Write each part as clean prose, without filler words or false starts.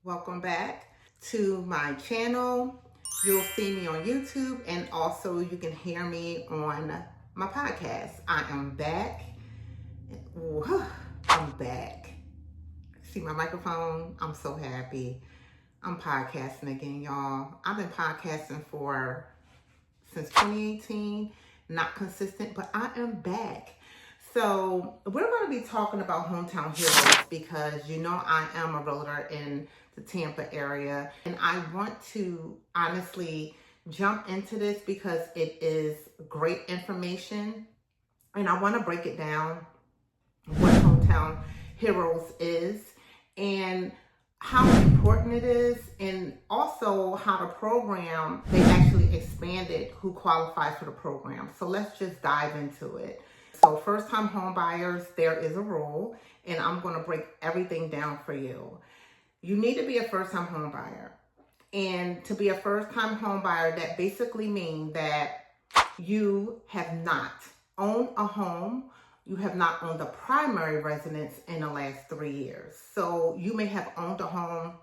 Welcome back to my channel. You'll see me on YouTube and also you can hear me on my podcast. I am back. Ooh, I'm back. See my microphone? I'm so happy. I'm podcasting again, y'all. I've been podcasting since 2018. Not consistent, but I am back. So we're going to be talking about hometown heroes because I am a realtor in the Tampa area, and I want to honestly jump into this because it is great information, and I want to break it down what hometown heroes is and how important it is, and also how the program, they actually expanded who qualifies for the program. So let's just dive into it. So first time home buyers, there is a rule, and I'm going to break everything down for you. You need to be a first time home buyer. And to be a first time home buyer, that basically means that you have not owned a home. You have not owned a primary residence in the last 3 years. So you may have owned a home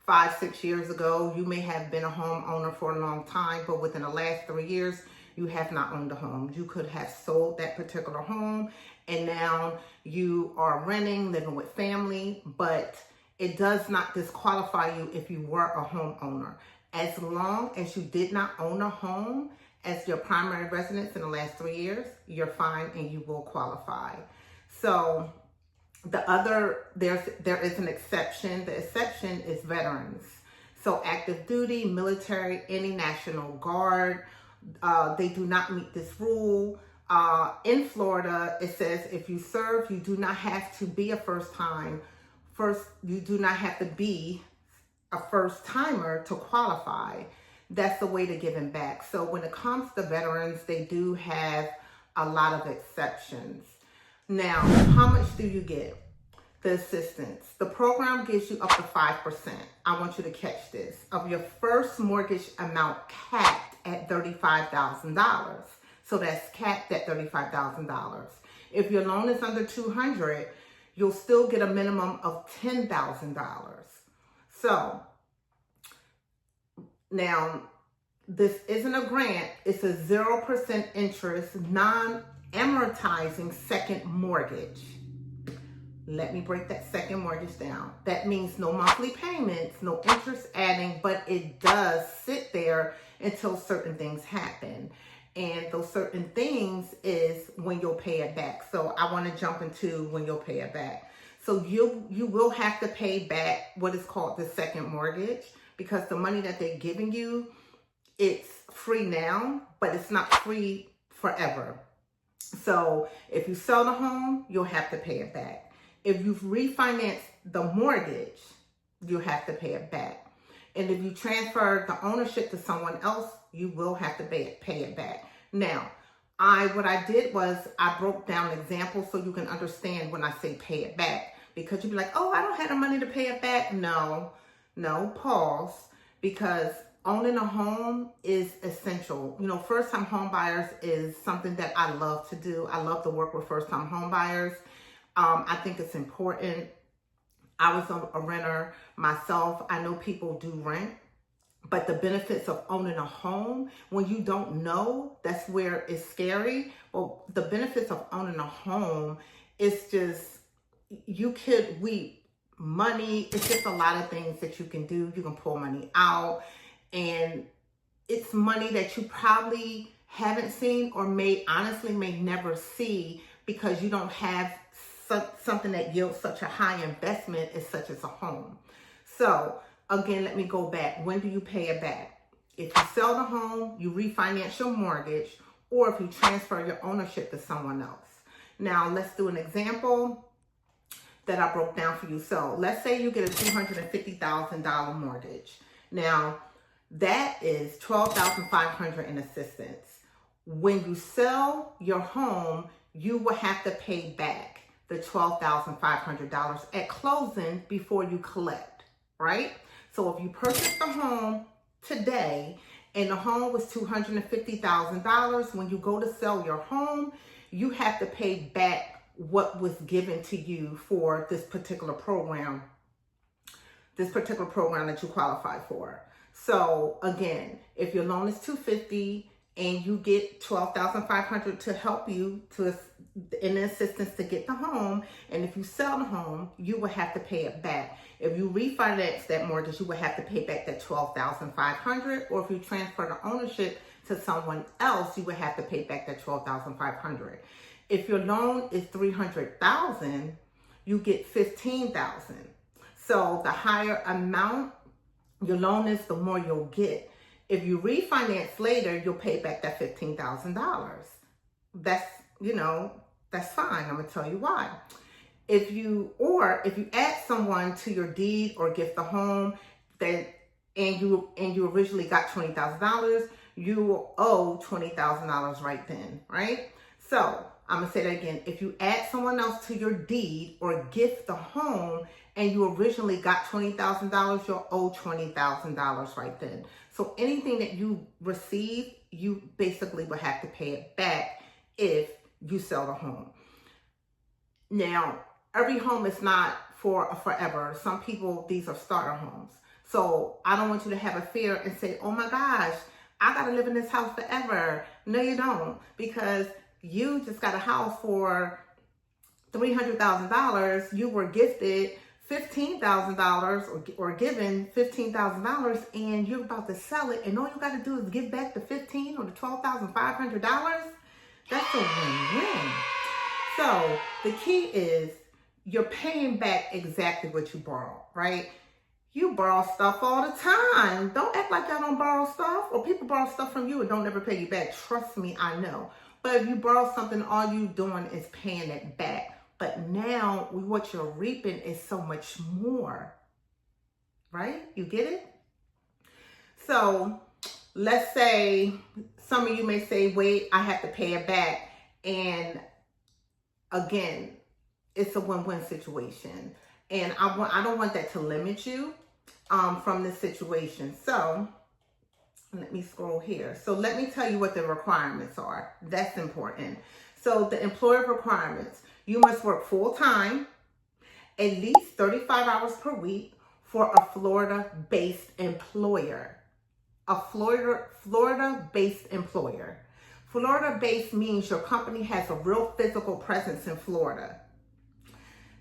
5-6 years ago. You may have been a homeowner for a long time, but within the last 3 years, you have not owned a home. You could have sold that particular home and now you are renting, living with family, but it does not disqualify you if you were a homeowner. As long as you did not own a home as your primary residence in the last 3 years, you're fine and you will qualify. So there is an exception. The exception is veterans. So active duty, military, any National Guard, they do not meet this rule. In Florida, it says if you serve, you do not have to be you do not have to be a first timer to qualify. That's the way to giving back. So when it comes to veterans, they do have a lot of exceptions. Now, how much do you get? The assistance. The program gives you up to 5%. I want you to catch this. Of your first mortgage amount capped at $35,000. So that's capped at $35,000. If your loan is under $200,000, you'll still get a minimum of $10,000. So now, this isn't a grant. It's a 0% interest, non-amortizing second mortgage. Let me break that second mortgage down. That means no monthly payments, no interest adding, but it does sit there until certain things happen. And those certain things is when you'll pay it back. So I want to jump into when you'll pay it back. So you will have to pay back what is called the second mortgage, because the money that they're giving you, it's free now, but it's not free forever. So if you sell the home, you'll have to pay it back. If you've refinanced the mortgage, you'll have to pay it back. And if you transfer the ownership to someone else, you will have to pay it back. Now, what I did was I broke down examples so you can understand when I say pay it back. Because you'd be like, oh, I don't have the money to pay it back. No, pause. Because owning a home is essential. First-time home buyers is something that I love to do. I love to work with first-time home buyers. I think it's important. I was a renter myself. I know people do rent, but the benefits of owning a home, when you don't know, that's where it's scary. Well, the benefits of owning a home is just, you could reap money. It's just a lot of things that you can do. You can pull money out, and it's money that you probably haven't seen or may never see, because you don't have something that yields such a high investment as such as a home. So again, let me go back. When do you pay it back? If you sell the home, you refinance your mortgage, or if you transfer your ownership to someone else. Now let's do an example that I broke down for you. So let's say you get a $250,000 mortgage. Now that is $12,500 in assistance. When you sell your home, you will have to pay back the $12,500 at closing before you collect, right? So if you purchase the home today and the home was $250,000, when you go to sell your home, you have to pay back what was given to you for this particular program this particular program that you qualify for. So again, if your loan is $250 and you get $12,500 to help you to in assistance to get the home, and if you sell the home, you will have to pay it back. If you refinance that mortgage, you will have to pay back that $12,500, or if you transfer the ownership to someone else, you would have to pay back that $12,500. If your loan is $300,000, you get $15,000. So the higher amount your loan is, the more you'll get. If you refinance later, you'll pay back that $15,000. That's, that's fine. I'm gonna tell you why. If you add someone to your deed or gift the home, and you originally got $20,000, you will owe $20,000 right then, right? So I'm gonna say that again. If you add someone else to your deed or gift the home and you originally got $20,000, you'll owe $20,000 right then. So anything that you receive, you basically will have to pay it back if you sell the home. Now, every home is not for forever. Some people, these are starter homes. So I don't want you to have a fear and say, oh my gosh, I gotta live in this house forever. No, you don't, because you just got a house for $300,000. You were gifted $15,000 or given $15,000, and you're about to sell it, and all you got to do is give back the $15,000 or the $12,500. That's a win-win. So the key is you're paying back exactly what you borrowed, right? You borrow stuff all the time. Don't act like y'all don't borrow stuff, or people borrow stuff from you and don't ever pay you back. Trust me, I know. But if you borrow something, all you doing is paying it back. But now what you're reaping is so much more, right? You get it? So let's say some of you may say, wait, I have to pay it back. And again, it's a win-win situation. And I don't want that to limit you from this situation. So let me scroll here. So let me tell you what the requirements are. That's important. So the employer requirements: you must work full-time, at least 35 hours per week for a Florida-based employer. A Florida-based employer. Florida-based means your company has a real physical presence in Florida.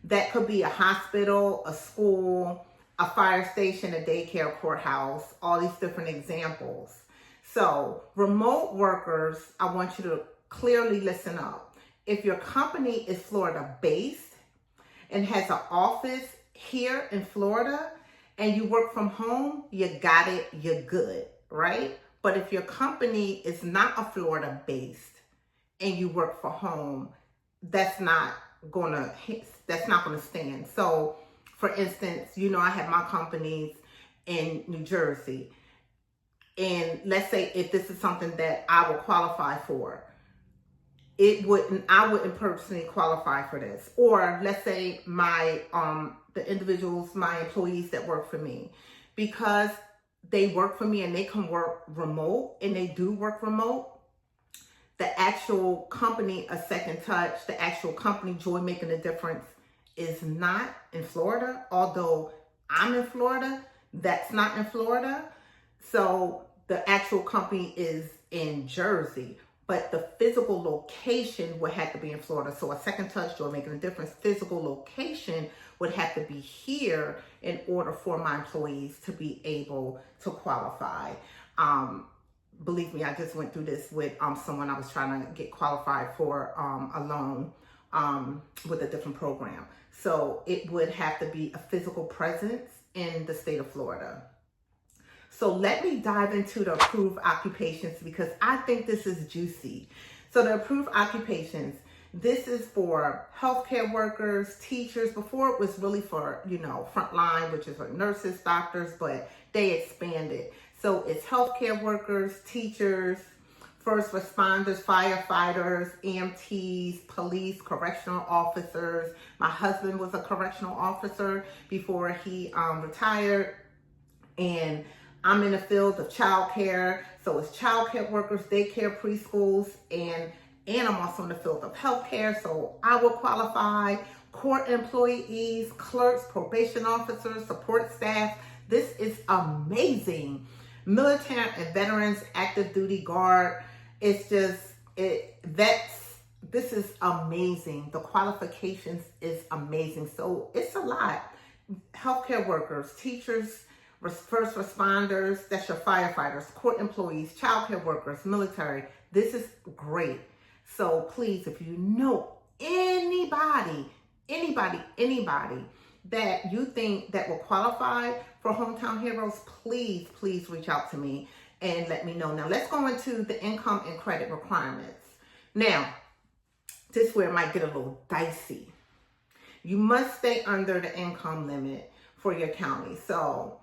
That could be a hospital, a school, a fire station, a daycare, courthouse, all these different examples. So remote workers, I want you to clearly listen up. If your company is Florida-based and has an office here in Florida and you work from home, you got it, you're good, right? But if your company is not a Florida-based and you work from home, that's not gonna stand. So for instance, I have my companies in New Jersey. And let's say if this is something that I would qualify for, I wouldn't personally qualify for this. Or let's say the individuals, my employees that work for me, because they work for me and they can work remote, and they do work remote, the actual company, A Second Touch, the actual company, Joy Making a Difference, is not in Florida. Although I'm in Florida, that's not in Florida. So the actual company is in Jersey, but the physical location would have to be in Florida. So A Second Touch, Joy Making a Difference, physical location would have to be here in order for my employees to be able to qualify. Believe me, I just went through this with someone I was trying to get qualified for a loan with a different program. So it would have to be a physical presence in the state of Florida. So let me dive into the approved occupations, because I think this is juicy. So the approved occupations, this is for healthcare workers, teachers. Before it was really for, frontline, which is for nurses, doctors, but they expanded. So it's healthcare workers, teachers, first responders, firefighters, EMTs, police, correctional officers. My husband was a correctional officer before he retired. And I'm in the field of childcare. So it's childcare workers, daycare, preschools, and I'm also in the field of healthcare. So I will qualify. court employees, clerks, probation officers, support staff. This is amazing. Military and veterans, active duty guard. It's just, this is amazing. The qualifications is amazing. So it's a lot. Healthcare workers, teachers, first responders, that's your firefighters, court employees, childcare workers, military. This is great. So please, if you know anybody that you think that will qualify for Hometown Heroes, please reach out to me and let me know. Now let's go into the income and credit requirements. Now, this is where it might get a little dicey. You must stay under the income limit for your county. So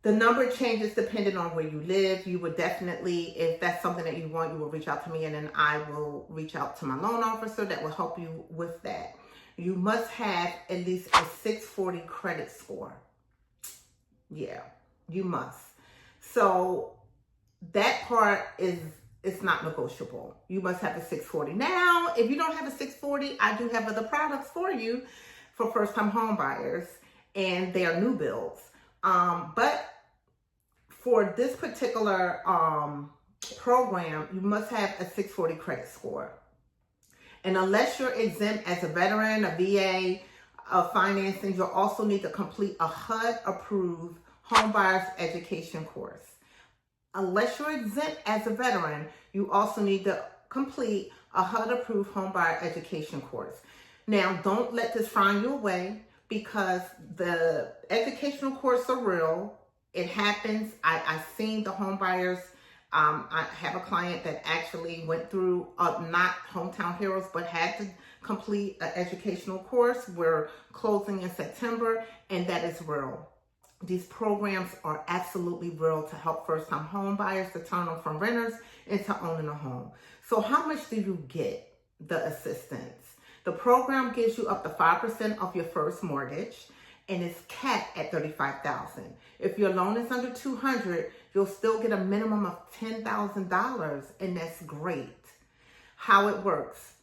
the number changes depending on where you live. You would definitely, if that's something that you want, you will reach out to me, and then I will reach out to my loan officer that will help you with that. You must have at least a 640 credit score. Yeah, you must. So that part is, it's not negotiable. You must have a 640. Now, if you don't have a 640, I do have other products for you for first-time home buyers, and they are new builds. But for this particular program, you must have a 640 credit score. And unless you're exempt as a veteran, a VA, of financing, you'll also need to complete a HUD-approved home buyer's education course. Unless you're exempt as a veteran, you also need to complete a HUD-approved home buyer education course. Now, don't let this frown you away, because the educational courses are real. It happens. I've seen the home buyers. I have a client that actually went through, not Hometown Heroes, but had to complete an educational course. We're closing in September, and that is real. These programs are absolutely real to help first-time home buyers to turn them from renters into owning a home. So how much do you get the assistance? The program gives you up to 5% of your first mortgage, and it's capped at $35,000. If your loan is under $200,000, you'll still get a minimum of $10,000, and that's great. How it works.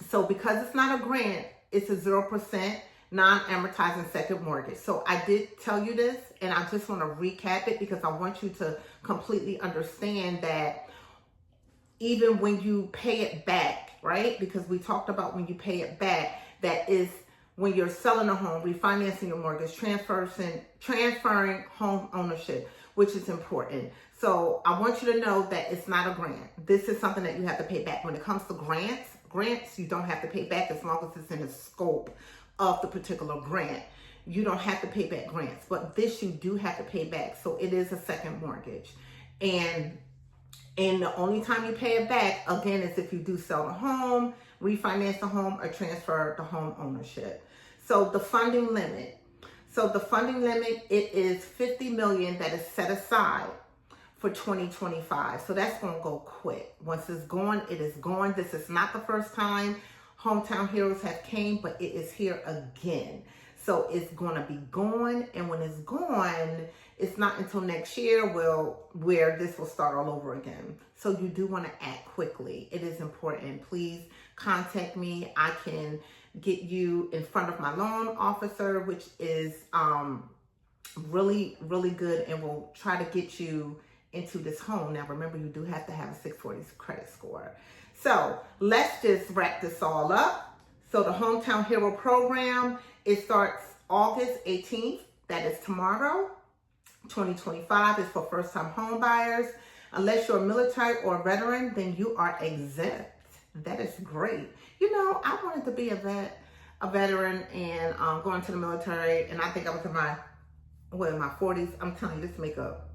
So because it's not a grant, it's a 0% non-amortizing second mortgage. So I did tell you this, and I just want to recap it because I want you to completely understand that even when you pay it back, right? Because we talked about when you pay it back, that is when you're selling a home, refinancing your mortgage, transferring home ownership, which is important. So I want you to know that it's not a grant. This is something that you have to pay back. When it comes to grants, you don't have to pay back as long as it's in the scope of the particular grant. You don't have to pay back grants, but this you do have to pay back. So it is a second mortgage. And the only time you pay it back, again, is if you do sell the home, refinance the home, or transfer the home ownership. So the funding limit. So the funding limit, it is $50 million that is set aside for 2025. So that's going to go quick. Once it's gone, it is gone. This is not the first time Hometown Heroes have came, but it is here again. So it's going to be gone. And when it's gone, it's not until next year where this will start all over again. So you do want to act quickly. It is important. Please contact me. I can get you in front of my loan officer, which is really, really good, and will try to get you into this home. Now, remember, you do have to have a 640 credit score. So let's just wrap this all up. So the Hometown Hero program, it starts August 18th. That is tomorrow. 2025 is for first-time home buyers. Unless you're a military or a veteran, then you are exempt. That is great. You know, I wanted to be a veteran and going to the military, and I think I was in my 40s. I'm telling you, this makeup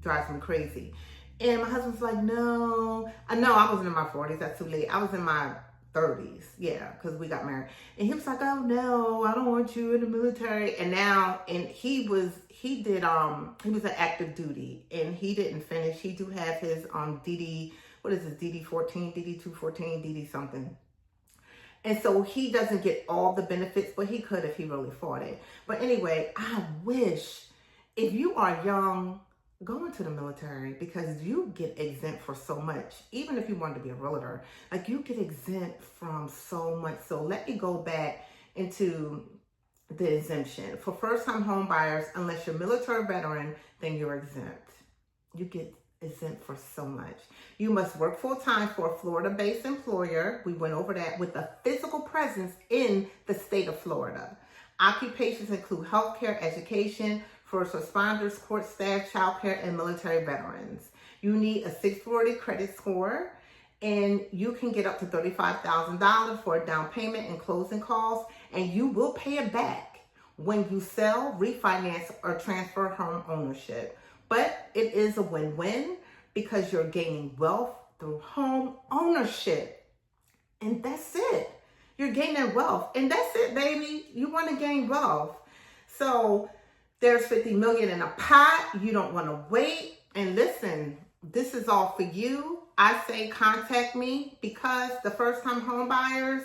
drives me crazy. And my husband's like, no. I know I wasn't in my 40s. That's too late. I was in my 30s. Yeah, because we got married. And he was like, oh, no, I don't want you in the military. And now, and he was an active duty, and he didn't finish. He do have his DD, what is it, DD-14, DD-214, DD something. And so he doesn't get all the benefits, but he could if he really fought it. But anyway, I wish, if you are young, go into the military, because you get exempt for so much. Even if you wanted to be a realtor, like, you get exempt from so much. So let me go back into the exemption. For first-time home buyers, unless you're military veteran, then you're exempt. You get exempt for so much. You must work full-time for a Florida-based employer. We went over that, with a physical presence in the state of Florida. Occupations include healthcare, education, first responders, court staff, childcare, and military veterans. You need a 640 credit score, and you can get up to $35,000 for a down payment and closing costs, and you will pay it back when you sell, refinance, or transfer home ownership. But it is a win-win because you're gaining wealth through home ownership. And that's it. You're gaining wealth. And that's it, baby. You want to gain wealth. So there's $50 million in a pot. You don't want to wait. And listen, this is all for you. I say contact me, because the first-time home buyers,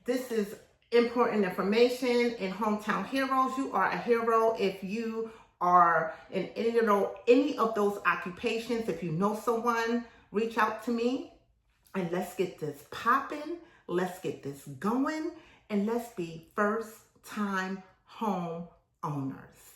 this is important information. In Hometown Heroes, you are a hero if you are in any of those occupations. If you know someone, reach out to me and let's get this popping. Let's get this going, and let's be first-time home owners.